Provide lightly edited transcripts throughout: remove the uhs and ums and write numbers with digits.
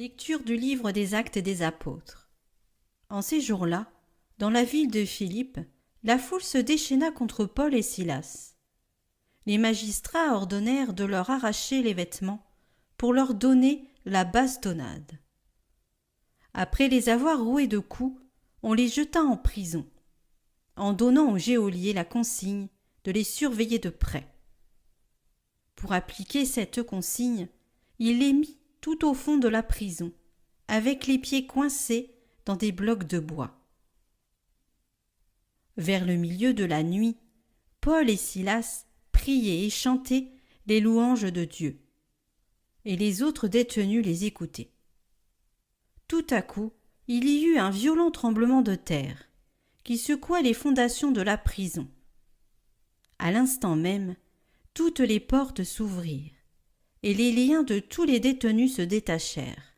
Lecture du livre des Actes des Apôtres. En ces jours-là, dans la ville de Philippe, la foule se déchaîna contre Paul et Silas. Les magistrats ordonnèrent de leur arracher les vêtements pour leur donner la bastonnade. Après les avoir roués de coups, on les jeta en prison, en donnant au geôlier la consigne de les surveiller de près. Pour appliquer cette consigne, il les mit tout au fond de la prison, avec les pieds coincés dans des blocs de bois. Vers le milieu de la nuit, Paul et Silas priaient et chantaient les louanges de Dieu, et les autres détenus les écoutaient. Tout à coup, il y eut un violent tremblement de terre, qui secoua les fondations de la prison. À l'instant même, toutes les portes s'ouvrirent, et les liens de tous les détenus se détachèrent.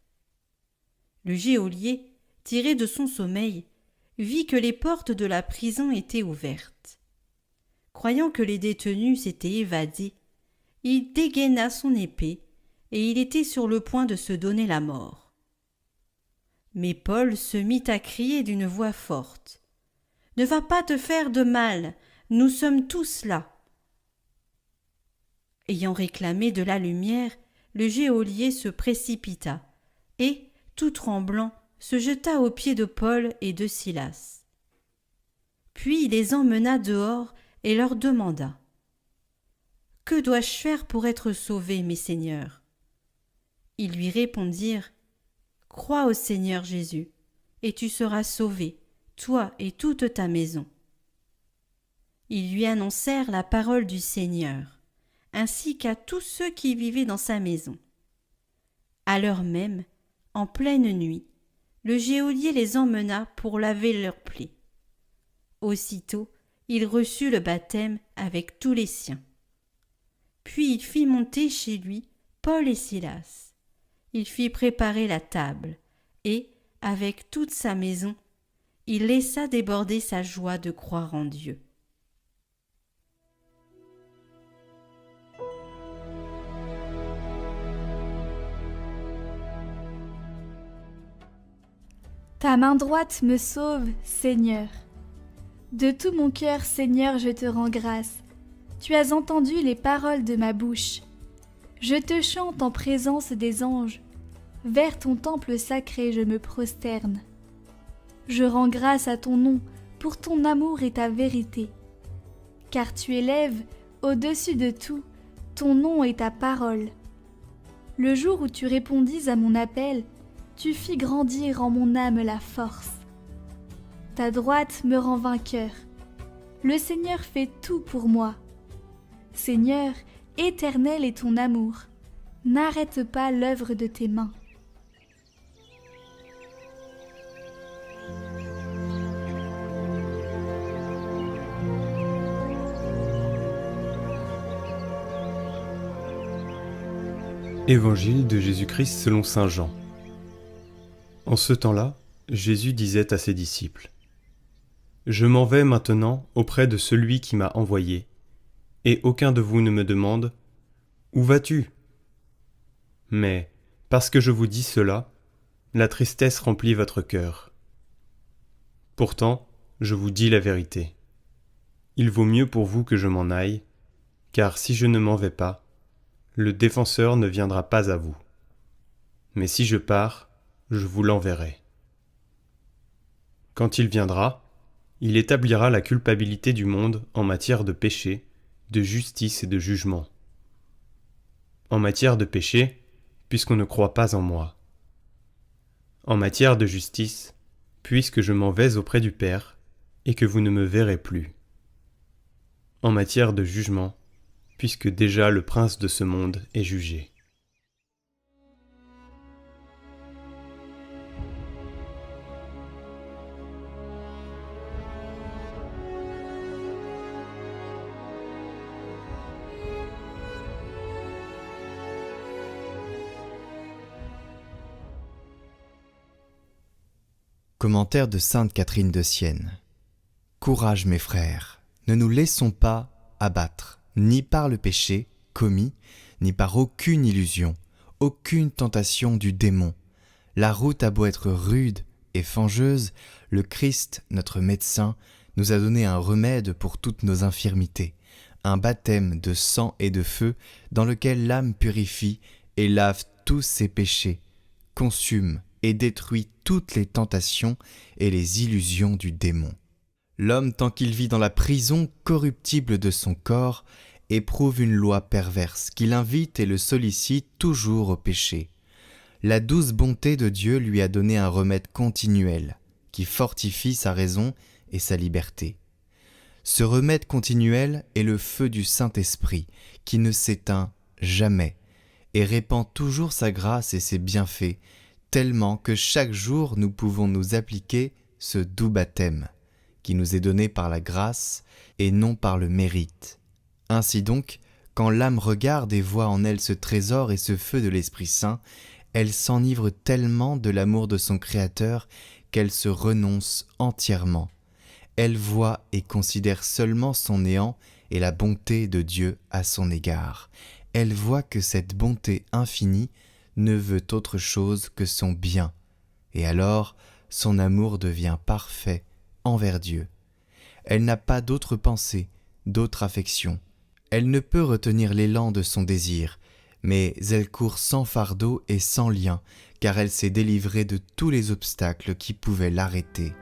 Le geôlier, tiré de son sommeil, vit que les portes de la prison étaient ouvertes. Croyant que les détenus s'étaient évadés, il dégaina son épée, et il était sur le point de se donner la mort. Mais Paul se mit à crier d'une voix forte : « Ne va pas te faire de mal, nous sommes tous là. » Ayant réclamé de la lumière, le geôlier se précipita et, tout tremblant, se jeta aux pieds de Paul et de Silas. Puis il les emmena dehors et leur demanda : « Que dois-je faire pour être sauvé, mes seigneurs ?» Ils lui répondirent : « Crois au Seigneur Jésus, et tu seras sauvé, toi et toute ta maison. » Ils lui annoncèrent la parole du Seigneur, ainsi qu'à tous ceux qui vivaient dans sa maison. À l'heure même, en pleine nuit, le geôlier les emmena pour laver leurs plaies. Aussitôt, il reçut le baptême avec tous les siens. Puis il fit monter chez lui Paul et Silas. Il fit préparer la table et, avec toute sa maison, il laissa déborder sa joie de croire en Dieu. Ta main droite me sauve, Seigneur. De tout mon cœur, Seigneur, je te rends grâce. Tu as entendu les paroles de ma bouche. Je te chante en présence des anges. Vers ton temple sacré, je me prosterne. Je rends grâce à ton nom pour ton amour et ta vérité. Car tu élèves, au-dessus de tout, ton nom et ta parole. Le jour où tu répondis à mon appel, tu fis grandir en mon âme la force. Ta droite me rend vainqueur. Le Seigneur fait tout pour moi. Seigneur, éternel est ton amour. N'arrête pas l'œuvre de tes mains. Évangile de Jésus-Christ selon saint Jean. En ce temps-là, Jésus disait à ses disciples : « Je m'en vais maintenant auprès de celui qui m'a envoyé, et aucun de vous ne me demande : Où vas-tu ? Mais, parce que je vous dis cela, la tristesse remplit votre cœur. Pourtant, je vous dis la vérité. Il vaut mieux pour vous que je m'en aille, car si je ne m'en vais pas, le défenseur ne viendra pas à vous. Mais si je pars, je vous l'enverrai. Quand il viendra, il établira la culpabilité du monde en matière de péché, de justice et de jugement. En matière de péché, puisqu'on ne croit pas en moi. En matière de justice, puisque je m'en vais auprès du Père et que vous ne me verrez plus. En matière de jugement, puisque déjà le prince de ce monde est jugé. Commentaire de sainte Catherine de Sienne. Courage mes frères, ne nous laissons pas abattre, ni par le péché commis, ni par aucune illusion, aucune tentation du démon, La route a beau être rude et fangeuse, le Christ, notre médecin, nous a donné un remède pour toutes nos infirmités, un baptême de sang et de feu dans lequel l'âme purifie et lave tous ses péchés, consume et détruit toutes les tentations et les illusions du démon. L'homme, tant qu'il vit dans la prison corruptible de son corps, éprouve une loi perverse qui l'invite et le sollicite toujours au péché. La douce bonté de Dieu lui a donné un remède continuel qui fortifie sa raison et sa liberté. Ce remède continuel est le feu du Saint-Esprit qui ne s'éteint jamais et répand toujours sa grâce et ses bienfaits, tellement que chaque jour nous pouvons nous appliquer ce doux baptême qui nous est donné par la grâce et non par le mérite. Ainsi donc, quand l'âme regarde et voit en elle ce trésor et ce feu de l'Esprit Saint, elle s'enivre tellement de l'amour de son Créateur qu'elle se renonce entièrement. Elle voit et considère seulement son néant et la bonté de Dieu à son égard. Elle voit que cette bonté infinie ne veut autre chose que son bien, et alors son amour devient parfait envers Dieu. Elle n'a pas d'autre pensée, d'autre affection. Elle ne peut retenir l'élan de son désir, mais elle court sans fardeau et sans lien, car elle s'est délivrée de tous les obstacles qui pouvaient l'arrêter.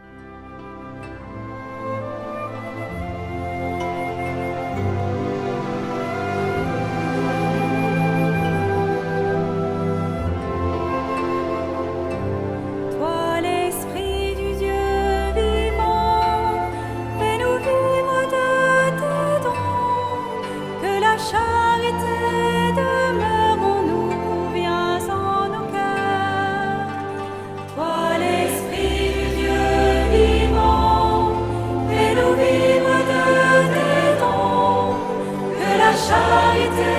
Charité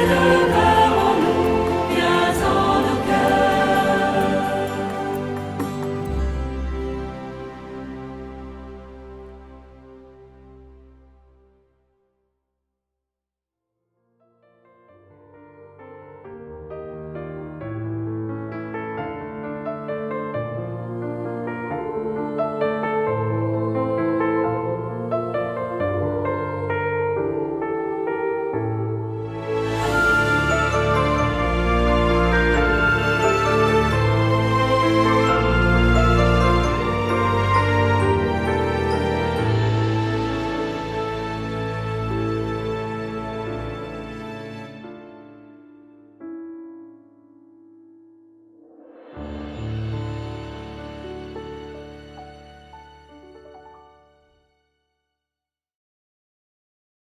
de